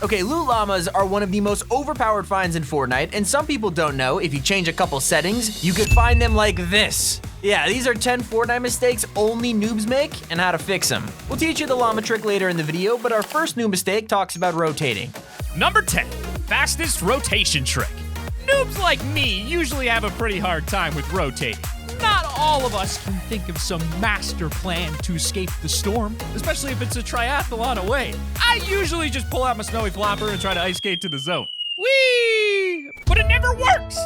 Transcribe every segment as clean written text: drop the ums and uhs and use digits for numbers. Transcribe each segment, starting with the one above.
Okay, loot llamas are one of the most overpowered finds in Fortnite, and some people don't know if you change a couple settings, you could find them like this. Yeah, these are 10 Fortnite mistakes only noobs make and how to fix them. We'll teach you the llama trick later in the video, but our first new mistake talks about rotating. Number 10, fastest rotation trick. Noobs like me usually have a pretty hard time with rotating. Not all of us can think of some master plan to escape the storm, especially if it's a triathlon away. I usually just pull out my snowy flopper and try to ice skate to the zone. Whee! But it never works!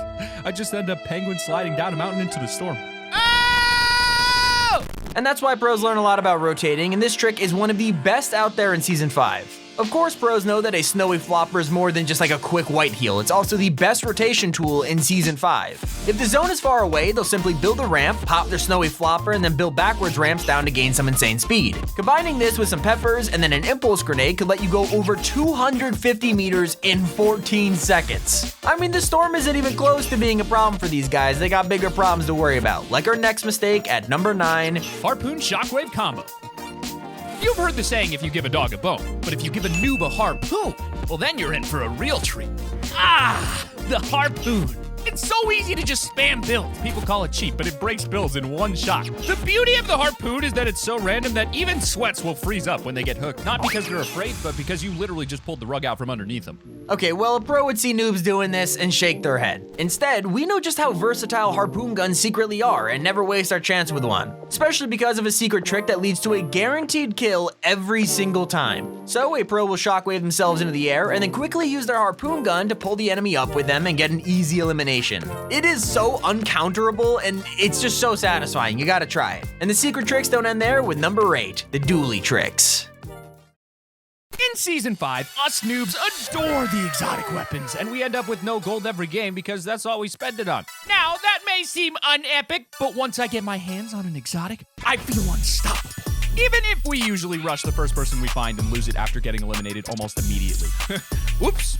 I just end up penguin sliding down a mountain into the storm. Oh! And that's why pros learn a lot about rotating, and this trick is one of the best out there in Season 5. Of course, pros know that a snowy flopper is more than just like a quick white heal. It's also the best rotation tool in Season 5. If the zone is far away, they'll simply build a ramp, pop their snowy flopper, and then build backwards ramps down to gain some insane speed. Combining this with some peppers and then an impulse grenade could let you go over 250 meters in 14 seconds. I mean, the storm isn't even close to being a problem for these guys. They got bigger problems to worry about, like our next mistake at number 9. Harpoon Shockwave combo. You've heard the saying, if you give a dog a bone, but if you give a noob a harpoon, well then you're in for a real treat. Ah, the harpoon. It's so easy to just spam builds. People call it cheap, but it breaks builds in one shot. The beauty of the harpoon is that it's so random that even sweats will freeze up when they get hooked. Not because they're afraid, but because you literally just pulled the rug out from underneath them. Okay, well, a pro would see noobs doing this and shake their head. Instead, we know just how versatile harpoon guns secretly are and never waste our chance with one. Especially because of a secret trick that leads to a guaranteed kill every single time. So a pro will shockwave themselves into the air and then quickly use their harpoon gun to pull the enemy up with them and get an easy elimination. It is so uncounterable and it's just so satisfying. You gotta try it. And the secret tricks don't end there with number 8, the dually tricks. In Season 5, us noobs adore the exotic weapons, and we end up with no gold every game because that's all we spend it on. Now, that may seem unepic, but once I get my hands on an exotic, I feel unstoppable. Even if we usually rush the first person we find and lose it after getting eliminated almost immediately. Whoops.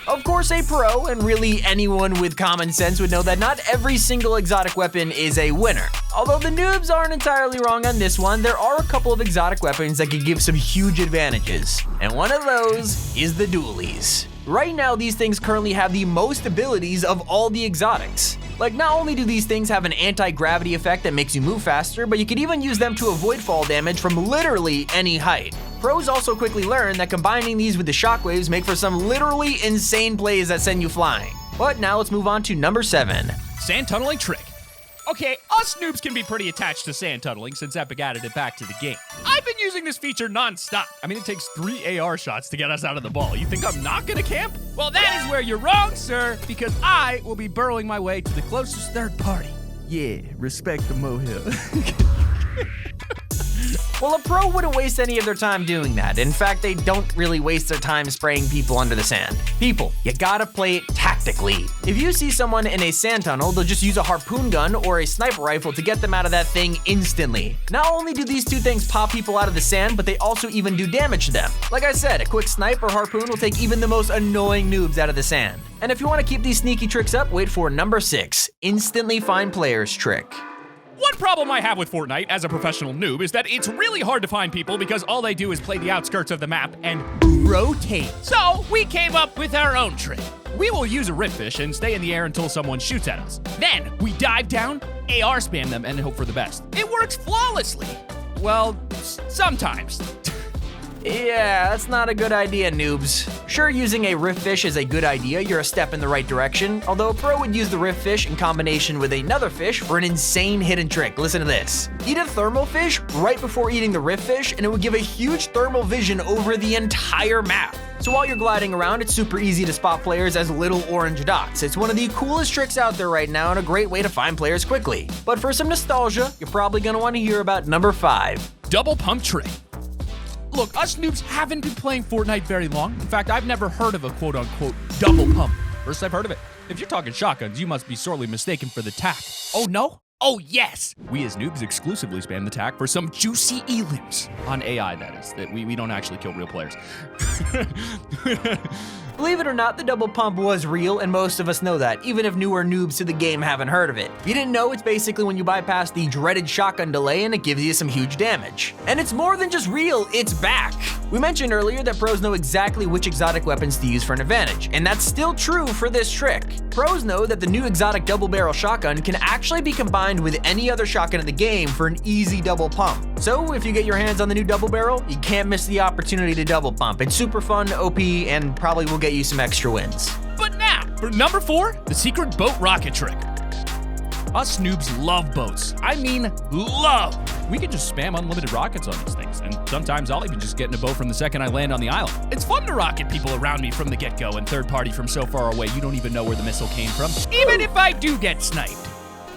Of course, a pro, and really anyone with common sense would know that not every single exotic weapon is a winner. Although the noobs aren't entirely wrong on this one, there are a couple of exotic weapons that could give some huge advantages. And one of those is the Dualies. Right now, these things currently have the most abilities of all the exotics. Like, not only do these things have an anti-gravity effect that makes you move faster, but you could even use them to avoid fall damage from literally any height. Pros also quickly learn that combining these with the shockwaves make for some literally insane plays that send you flying. But now let's move on to number 7. Sand tunneling trick. Okay, us noobs can be pretty attached to sand tunneling since Epic added it back to the game. I've been using this feature non-stop. I mean, it takes 3 AR shots to get us out of the ball. You think I'm not gonna camp? Well, that is where you're wrong, sir, because I will be burrowing my way to the closest third party. Yeah, respect the mohill. Well, a pro wouldn't waste any of their time doing that. In fact, they don't really waste their time spraying people under the sand. People, you gotta play it tactically. If you see someone in a sand tunnel, they'll just use a harpoon gun or a sniper rifle to get them out of that thing instantly. Not only do these two things pop people out of the sand, but they also even do damage to them. Like I said, a quick snipe or harpoon will take even the most annoying noobs out of the sand. And if you wanna keep these sneaky tricks up, wait for number 6, instantly find players trick. One problem I have with Fortnite as a professional noob is that it's really hard to find people because all they do is play the outskirts of the map and rotate. So we came up with our own trick. We will use a rip fish and stay in the air until someone shoots at us. Then we dive down, AR spam them, and hope for the best. It works flawlessly. Well, sometimes. Yeah, that's not a good idea, noobs. Sure, using a rift fish is a good idea, you're a step in the right direction, although a pro would use the rift fish in combination with another fish for an insane hidden trick. Listen to this. Eat a thermal fish right before eating the rift fish, and it would give a huge thermal vision over the entire map. So while you're gliding around, it's super easy to spot players as little orange dots. It's one of the coolest tricks out there right now and a great way to find players quickly. But for some nostalgia, you're probably gonna want to hear about number 5. Double pump trick. Look, us noobs haven't been playing Fortnite very long. In fact, I've never heard of a quote-unquote double pump. First I've heard of it. If you're talking shotguns, you must be sorely mistaken for the tac. Oh no? Oh yes! We as noobs exclusively spam the tac for some juicy elims. On AI, that is. That we don't actually kill real players. Believe it or not, the double pump was real, and most of us know that, even if newer noobs to the game haven't heard of it. If you didn't know, it's basically when you bypass the dreaded shotgun delay and it gives you some huge damage. And it's more than just real, it's back. We mentioned earlier that pros know exactly which exotic weapons to use for an advantage, and that's still true for this trick. Pros know that the new exotic double barrel shotgun can actually be combined with any other shotgun in the game for an easy double pump. So if you get your hands on the new double barrel, you can't miss the opportunity to double pump. It's super fun, OP, and probably will get you some extra wins. But now, for number 4, the secret boat rocket trick. Us noobs love boats. I mean, love. We can just spam unlimited rockets on these things, and sometimes I'll even just get in a boat from the second I land on the island. It's fun to rocket people around me from the get-go and third party from so far away you don't even know where the missile came from, even if I do get sniped.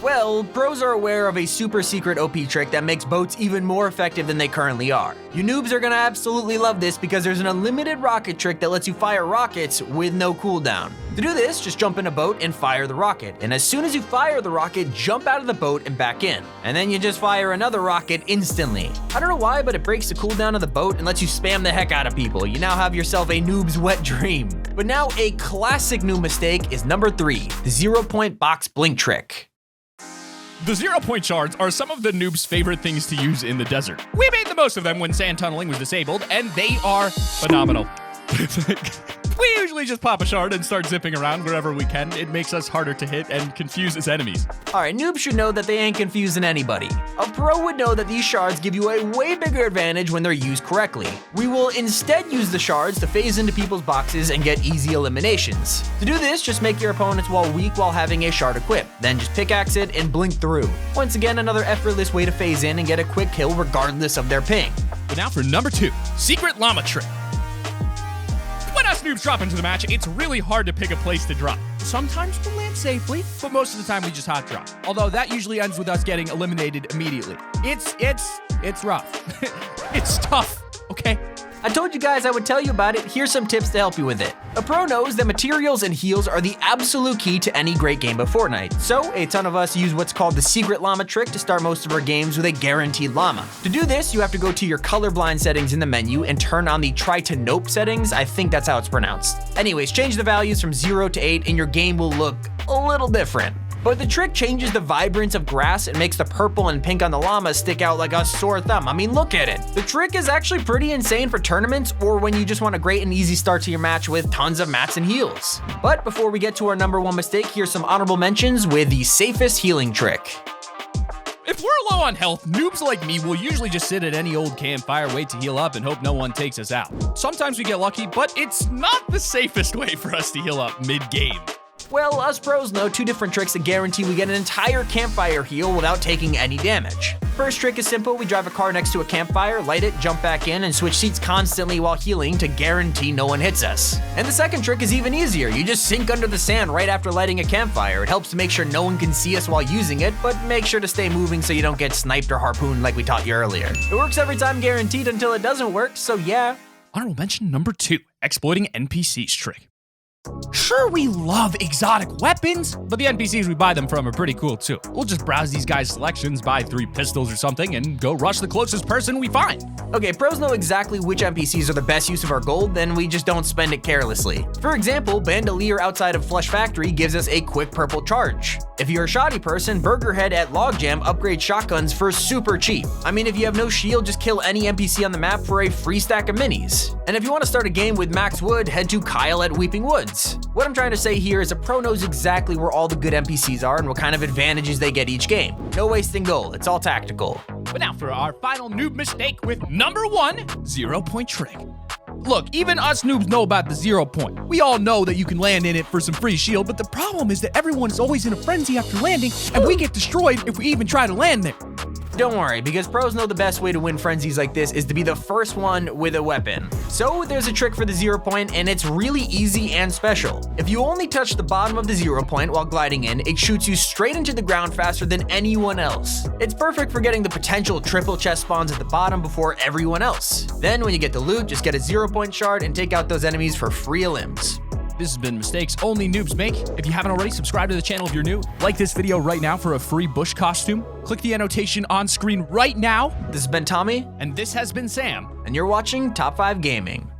Well, pros are aware of a super secret OP trick that makes boats even more effective than they currently are. You noobs are gonna absolutely love this because there's an unlimited rocket trick that lets you fire rockets with no cooldown. To do this, just jump in a boat and fire the rocket. And as soon as you fire the rocket, jump out of the boat and back in. And then you just fire another rocket instantly. I don't know why, but it breaks the cooldown of the boat and lets you spam the heck out of people. You now have yourself a noob's wet dream. But now a classic noob mistake is number 3, the 0-point box blink trick. The 0-point shards are some of the noobs' favorite things to use in the desert. We made the most of them when sand tunneling was disabled, and they are phenomenal. We usually just pop a shard and start zipping around wherever we can. It makes us harder to hit and confuses enemies. Alright, noobs should know that they ain't confusing anybody. A pro would know that these shards give you a way bigger advantage when they're used correctly. We will instead use the shards to phase into people's boxes and get easy eliminations. To do this, just make your opponent's wall weak while having a shard equipped. Then just pickaxe it and blink through. Once again, another effortless way to phase in and get a quick kill regardless of their ping. But now for number 2, secret llama trick. When us noobs drop into the match, it's really hard to pick a place to drop. Sometimes we'll land safely, but most of the time we just hot drop. Although that usually ends with us getting eliminated immediately. It's rough. It's tough, okay? I told you guys I would tell you about it. Here's some tips to help you with it. A pro knows that materials and heals are the absolute key to any great game of Fortnite. So a ton of us use what's called the secret llama trick to start most of our games with a guaranteed llama. To do this, you have to go to your colorblind settings in the menu and turn on the try to nope settings. I think that's how it's pronounced. Anyways, change the values from 0 to 8 and your game will look a little different. But the trick changes the vibrance of grass and makes the purple and pink on the llama stick out like a sore thumb. I mean, look at it. The trick is actually pretty insane for tournaments or when you just want a great and easy start to your match with tons of mats and heals. But before we get to our number 1 mistake, here's some honorable mentions with the safest healing trick. If we're low on health, noobs like me will usually just sit at any old campfire, wait to heal up, and hope no one takes us out. Sometimes we get lucky, but it's not the safest way for us to heal up mid-game. Well, us pros know 2 different tricks that guarantee we get an entire campfire heal without taking any damage. First trick is simple. We drive a car next to a campfire, light it, jump back in, and switch seats constantly while healing to guarantee no one hits us. And the second trick is even easier. You just sink under the sand right after lighting a campfire. It helps to make sure no one can see us while using it, but make sure to stay moving so you don't get sniped or harpooned like we taught you earlier. It works every time guaranteed until it doesn't work, so yeah. Honorable mention number 2, exploiting NPCs trick. Sure, we love exotic weapons, but the NPCs we buy them from are pretty cool too. We'll just browse these guys' selections, buy 3 pistols or something, and go rush the closest person we find. Okay, pros know exactly which NPCs are the best use of our gold, then we just don't spend it carelessly. For example, Bandolier outside of Flush Factory gives us a quick purple charge. If you're a shoddy person, Burgerhead at Logjam upgrades shotguns for super cheap. I mean, if you have no shield, just kill any NPC on the map for a free stack of minis. And if you want to start a game with max wood, head to Kyle at Weeping Woods. What I'm trying to say here is a pro knows exactly where all the good NPCs are and what kind of advantages they get each game. No wasting gold, it's all tactical. But now for our final noob mistake with number 1, 0-point trick. Look, even us noobs know about the 0-point. We all know that you can land in it for some free shield, but the problem is that everyone is always in a frenzy after landing, and we get destroyed if we even try to land there. Don't worry, because pros know the best way to win frenzies like this is to be the first one with a weapon. So there's a trick for the 0-point, and it's really easy and special. If you only touch the bottom of the 0-point while gliding in, it shoots you straight into the ground faster than anyone else. It's perfect for getting the potential triple chest spawns at the bottom before everyone else. Then when you get the loot, just get a 0-point shard and take out those enemies for free elims. This has been mistakes only noobs make. If you haven't already, subscribe to the channel if you're new. Like this video right now for a free bush costume. Click the annotation on screen right now. This has been Tommy. And this has been Sam. And you're watching Top 5 Gaming.